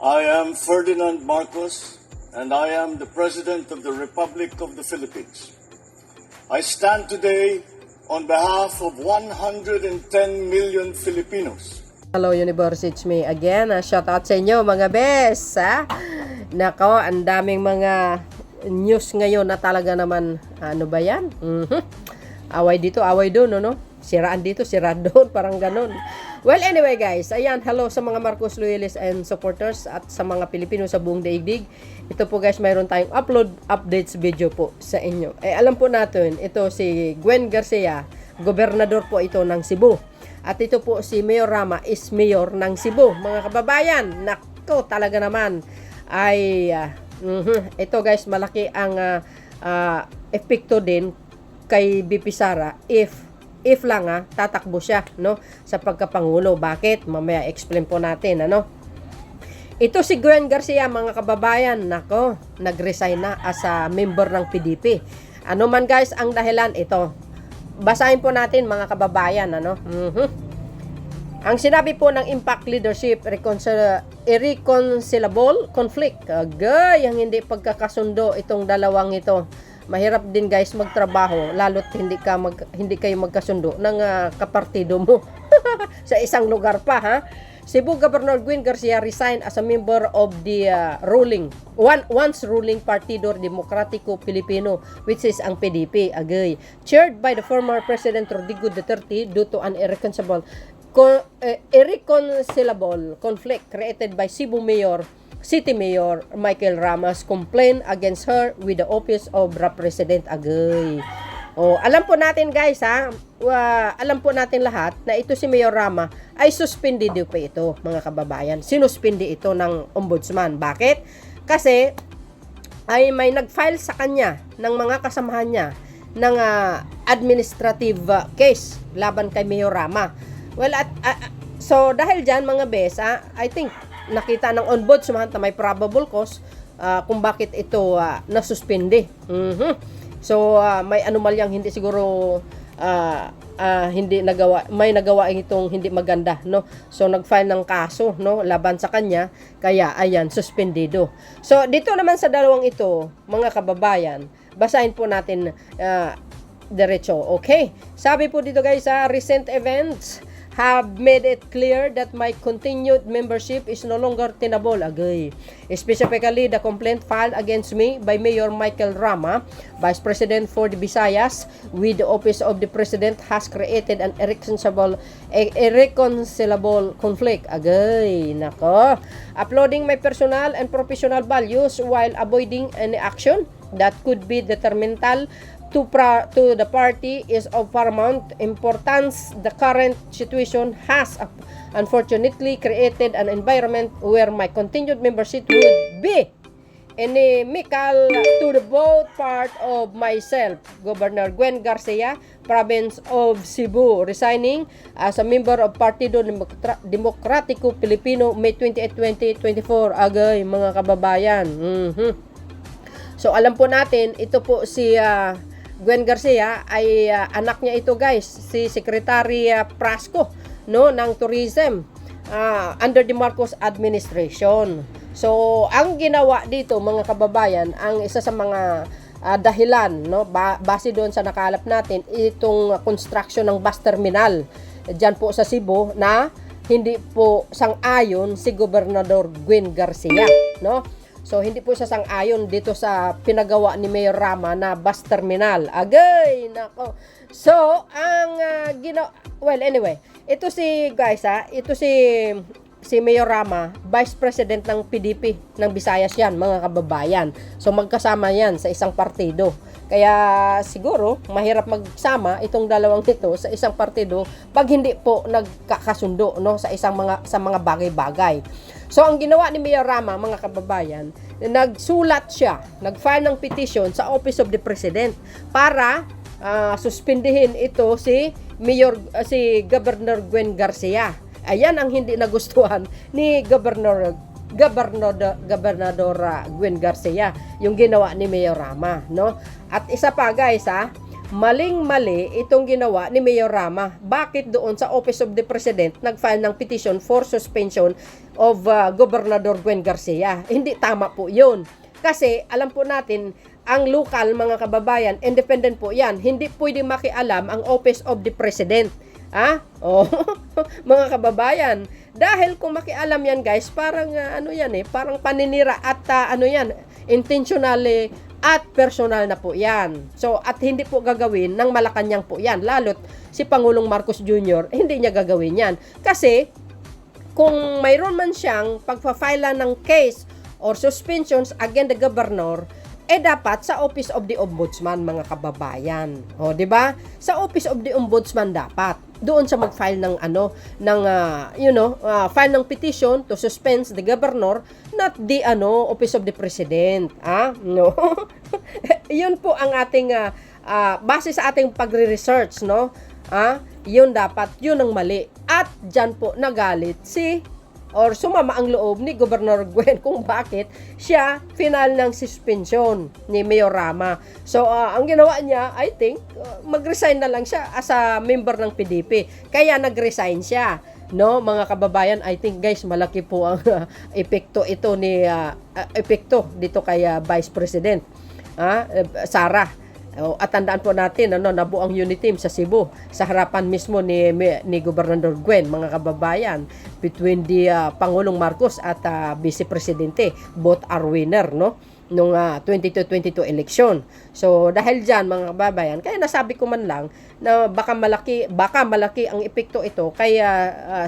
I am Ferdinand Marcos, and I am the President of the Republic of the Philippines. I stand today on behalf of 110 million Filipinos. Hello Universe, it's me again. Shout out sa inyo mga bes. Nako, ang daming mga news ngayon na talaga naman, ano ba yan? Away dito, away doon, no? Siraan dito, siraan doon, parang ganun. Well, anyway guys, ayan, hello sa mga Marcos loyalists and supporters at sa mga Pilipino sa buong daigdig. Ito po guys, mayroon tayong updates video po sa inyo. Alam po natin, ito si Gwen Garcia, gobernador po ito ng Cebu. At ito po si Mayor Rama is mayor ng Cebu. Mga kababayan, nako talaga naman ay ito guys, malaki ang epekto din kay BP Sara if lang tatakbo siya, no, sa pagkapangulo. Bakit? Mamaya explain po natin, ano. Ito si Gwen Garcia, mga kababayan, nako, nag-resign na as a member ng PDP. Ano man guys ang dahilan, ito. Basahin po natin mga kababayan, ano. Ang sinabi po ng Impact Leadership, irreconcilable conflict. Agay, ang hindi pagkakasundo itong dalawang ito. Mahirap din guys magtrabaho lalo't hindi kayo magkasundo ng kapartido mo sa isang lugar pa, ha. Cebu Governor Gwen Garcia resigned as a member of the once ruling Partido Demokratiko Pilipino, which is ang PDP, agay, chaired by the former President Rodrigo Duterte due to an irreconcilable conflict created by Cebu City Mayor Michael Rama's complaint against her with the office of Representative agay. Alam po natin guys, alam po natin lahat na ito si Mayor Rama ay suspendido pa ito, mga kababayan. Sinuspindi ito ng ombudsman. Bakit? Kasi ay may nag-file sa kanya ng mga kasamahan niya ng administrative case laban kay Mayor Rama. Well, so dahil dyan mga besa, I think nakita ng ombudsman na may probable cause kung bakit ito nasuspindi. So may anomalyang hindi siguro hindi nagawa, may nagawa itong hindi maganda, no. So nag-file ng kaso, no, laban sa kanya, kaya ayan, suspendido. So dito naman sa dalawang ito, mga kababayan, basahin po natin diretso. Okay, sabi po dito guys, recent events have made it clear that my continued membership is no longer tenable, agay. Specifically, the complaint filed against me by Mayor Michael Rama, Vice President for the Visayas, with the Office of the President has created an irreconcilable conflict, agay. Nako. Uploading my personal and professional values while avoiding any action that could be detrimental to the party is of paramount importance. The current situation has unfortunately created an environment where my continued membership would be inimical to the both part of myself, Governor Gwen Garcia, Province of Cebu, resigning as a member of Partido Demokratiko Pilipino, May 28, 2024. Agay, mga kababayan. So alam po natin, ito po si Gwen Garcia ay anak niya ito guys, si Secretary Prasco, no, ng tourism under the Marcos administration. So ang ginawa dito mga kababayan, ang isa sa mga dahilan, no, base doon sa nakalap natin, itong construction ng bus terminal diyan po sa Cebu na hindi po sang-ayon si Gobernador Gwen Garcia, no. So, hindi po siya sang-ayon dito sa pinagawa ni Mayor Rama na bus terminal. Agay! Nako. So, ang well, anyway, ito si guys, ito si Mayor Rama, Vice President ng PDP ng Visayas yan, mga kababayan. So, magkasama yan sa isang partido. Kaya siguro, mahirap magsama itong dalawang ito sa isang partido pag hindi po nagkakasundo, no, sa mga bagay-bagay. So, ang ginawa ni Mayor Rama, mga kababayan, nagsulat siya, nag-file ng petition sa Office of the President para suspindihin ito si Governor Gwen Garcia. Ayan ang hindi nagustuhan ni Gobernador Gwen Garcia, yung ginawa ni Mayor Rama, no? At isa pa guys, maling-mali itong ginawa ni Mayor Rama. Bakit doon sa Office of the President nag-file ng petition for suspension of Gobernador Gwen Garcia? Hindi tama po yun. Kasi alam po natin, ang local mga kababayan, independent po yan. Hindi pwede makialam ang Office of the President. Oh, mga kababayan. Dahil kung makialam yan guys, parang parang paninira at intentionally at personal na po yan. So, at hindi po gagawin ng Malacanang po yan. Lalo't si Pangulong Marcos Jr., hindi niya gagawin yan. Kasi, kung mayroon man siyang pagpa-file ng case or suspensions against the governor, dapat sa Office of the Ombudsman, mga kababayan. O, di ba? Sa Office of the Ombudsman dapat. Doon sa mag-file ng file ng petition to suspend the governor, not the Office of the President. No. Yun po ang ating base sa ating pagre-research, no? Yun dapat, yun ang mali. At diyan po nagalit or sumama ang loob ni Governor Gwen kung bakit siya final ng suspension ni Mayor Rama. So, ang ginawa niya, I think, mag-resign na lang siya as a member ng PDP. Kaya nag-resign siya. No, mga kababayan, I think guys, malaki po ang epekto ito epekto dito kay Vice President Sara. At tandaan po natin, nabuo ang unity team sa Cebu sa harapan mismo ni Gobernador Gwen, mga kababayan, between the Pangulong Marcos at Vice Presidente. Both are winner, no? Nung 2022 election. So, dahil dyan, mga kababayan, kaya nasabi ko man lang na baka malaki ang epekto ito kay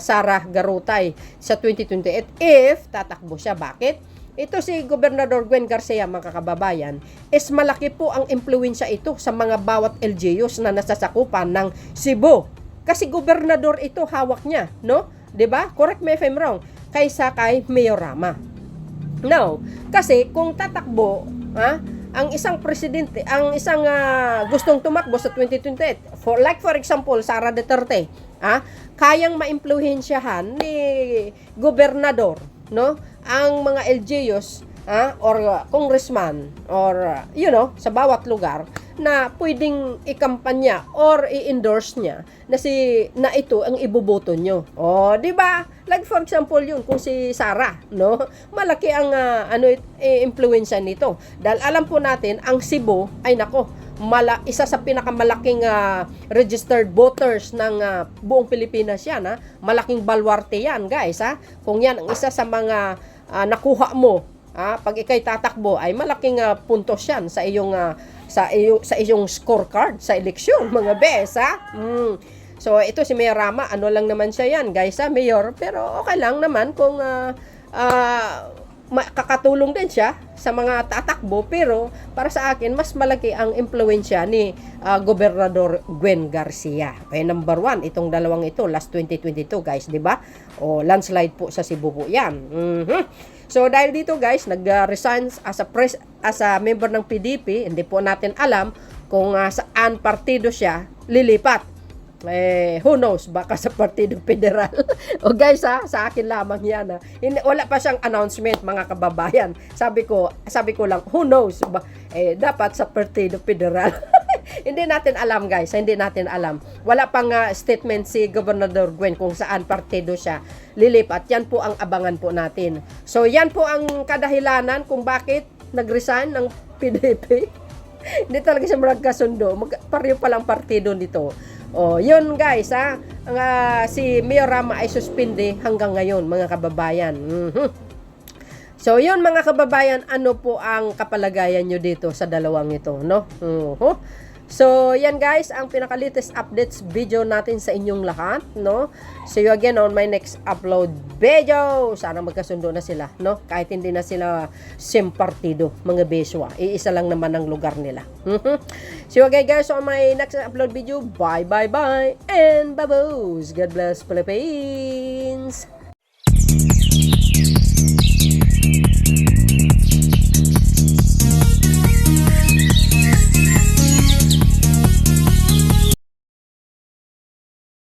Sara Garutay sa 2028 if tatakbo siya. Bakit? Ito si Gobernador Gwen Garcia, mga kababayan, is malaki po ang impluwensya ito sa mga bawat LGUs na nasasakupan ng Cebu. Kasi gobernador ito, hawak niya, no? 'Di ba? Correct me if I'm wrong. Kaysa kay Mayor Rama. Now, kasi kung tatakbo, ang isang presidente, ang isang gustong tumakbo sa 2028, for example, Sara Duterte, kayang maimpluwensyahan ni gobernador, no? Ang mga LGUs or congressman or sa bawat lugar na pwedeng ikampanya or i-endorse niya na ito ang iboboto nyo. Di ba? Like for example yun, kung si Sara, no? Malaki ang impluwensya nito. Dahil alam po natin, ang Cebu ay isa sa pinakamalaking registered voters ng buong Pilipinas yan. Malaking balwarte yan, guys. Kung yan ang isa sa mga nakuha mo, pag ikay tatakbo, ay malaking puntos yan sa iyong scorecard sa eleksyon, mga bes. So, ito si Mayor Rama, lang naman siya yan, guys, Mayor, pero okay lang naman kung kakatulong din siya sa mga tatakbo, pero para sa akin mas malaki ang impluwensya ni Gobernador Gwen Garcia. Okay, number 1 itong dalawang ito last 2022, guys, di ba? Landslide po sa Cebu po yan. So dahil dito, guys, nag-resign as a member ng PDP, hindi po natin alam kung saan partido siya lilipat. Who knows, baka sa Partido Federal. Guys, sa akin lamang yan. Wala pa siyang announcement, mga kababayan. Sabi ko lang, who knows, dapat sa Partido Federal. Hindi natin alam, guys, hindi natin alam. Wala pang statement si Gobernador Gwen kung saan partido siya lilipat. Yan po ang abangan po natin. So yan po ang kadahilanan kung bakit nag-resign ng PDP. Hindi talaga siya magkasundo. Pareho palang partido nito. Yun, guys, si Mayor Rama ay suspende hanggang ngayon, mga kababayan. So, yun, mga kababayan, ano po ang kapalagayan nyo dito sa dalawang ito, no? So, yan, guys, ang pinaka-latest updates video natin sa inyong lahat, no? See you again on my next upload video. Sana magkasundo na sila, no? Kahit hindi na sila same partido, mga beswa. Iisa lang naman ang lugar nila. See you again, guys, on my next upload video. Bye, bye, bye, and babos. God bless Philippines.